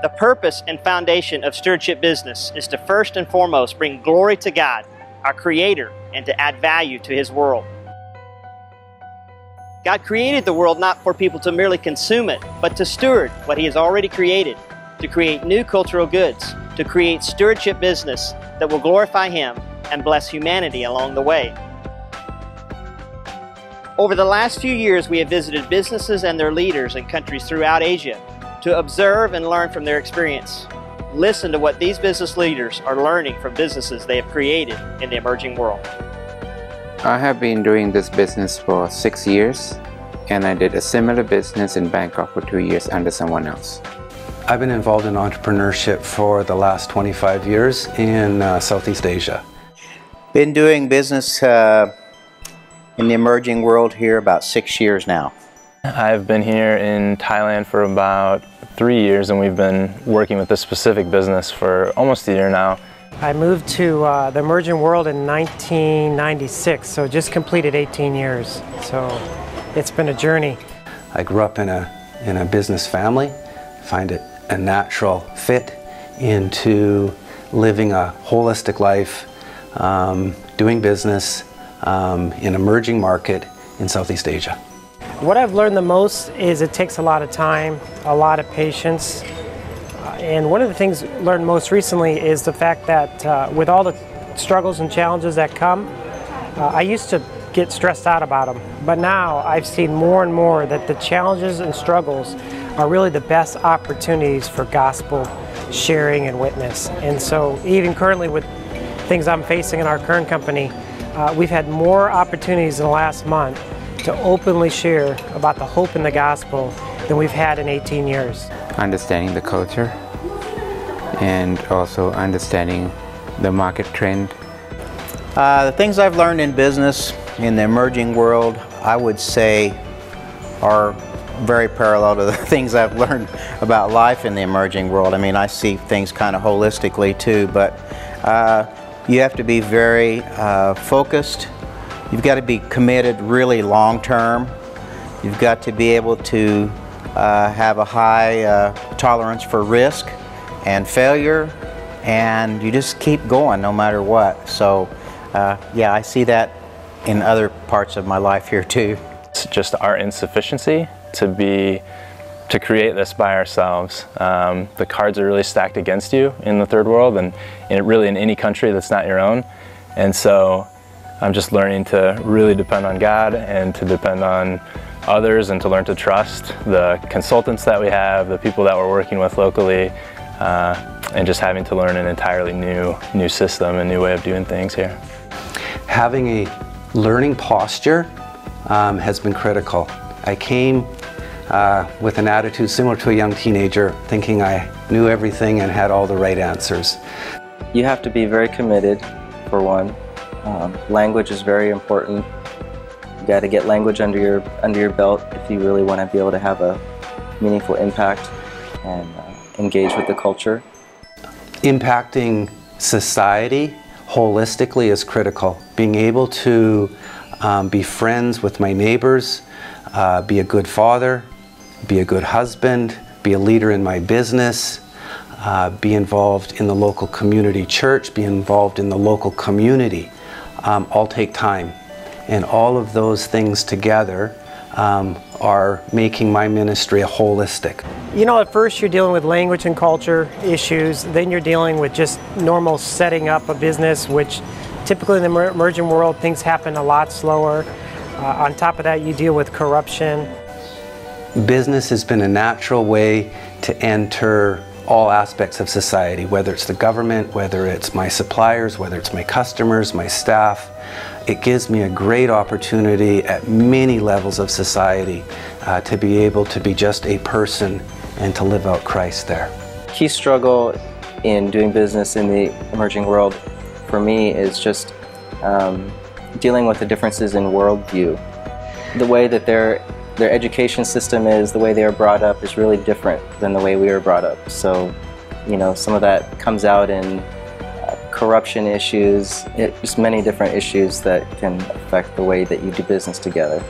The purpose and foundation of stewardship business is to first and foremost bring glory to God, our Creator, and to add value to His world. God created the world not for people to merely consume it, but to steward what He has already created, to create new cultural goods, to create stewardship business that will glorify Him and bless humanity along the way. Over the last few years, we have visited businesses and their leaders in countries throughout Asia to observe and learn from their experience. Listen to what these business leaders are learning from businesses they have created in the emerging world. I have been doing this business for 6 years, and I did a similar business in Bangkok for 2 years under someone else. I've been involved in entrepreneurship for the last 25 years in Southeast Asia. Been doing business in the emerging world here about 6 years now. I've been here in Thailand for about 3 years, and we've been working with this specific business for almost a year now. I moved to the emerging world in 1996, so just completed 18 years. So it's been a journey. I grew up in a business family, find it a natural fit into living a holistic life, doing business in emerging market in Southeast Asia. What I've learned the most is it takes a lot of time, a lot of patience. And one of the things learned most recently is the fact that with all the struggles and challenges that come, I used to get stressed out about them. But now I've seen more and more that the challenges and struggles are really the best opportunities for gospel sharing and witness. And so even currently with things I'm facing in our current company, we've had more opportunities in the last month to openly share about the hope in the gospel than we've had in 18 years. Understanding the culture and also understanding the market trend. The things I've learned in business in the emerging world, I would say, are very parallel to the things I've learned about life in the emerging world. I mean, I see things kind of holistically too, but you have to be very focused. You've got to be committed really long term. You've got to be able to have a high tolerance for risk and failure, and you just keep going no matter what. So yeah, I see that in other parts of my life here too. It's just our insufficiency to create this by ourselves. The cards are really stacked against you in the third world, and really in any country that's not your own. And so I'm just learning to really depend on God and to depend on others, and to learn to trust the consultants that we have, the people that we're working with locally, and just having to learn an entirely new system, a new way of doing things here. Having a learning posture has been critical. I came with an attitude similar to a young teenager, thinking I knew everything and had all the right answers. You have to be very committed, for one. Language is very important. You got to get language under your belt if you really want to be able to have a meaningful impact and engage with the culture. Impacting society holistically is critical. Being able to be friends with my neighbors, be a good father, be a good husband, be a leader in my business, be involved in the local community church, be involved in the local community, all take time. And all of those things together are making my ministry a holistic. You know, at first you're dealing with language and culture issues, then you're dealing with just normal setting up a business, which typically in the emerging world things happen a lot slower. On top of that, you deal with corruption. Business has been a natural way to enter all aspects of society, whether it's the government, whether it's my suppliers, whether it's my customers, my staff. It gives me a great opportunity at many levels of society to be able to be just a person and to live out Christ there. Key struggle in doing business in the emerging world for me is just dealing with the differences in worldview. The way that their education system is, the way they are brought up is really different than the way we were brought up. So, you know, some of that comes out in corruption issues, just many different issues that can affect the way that you do business together.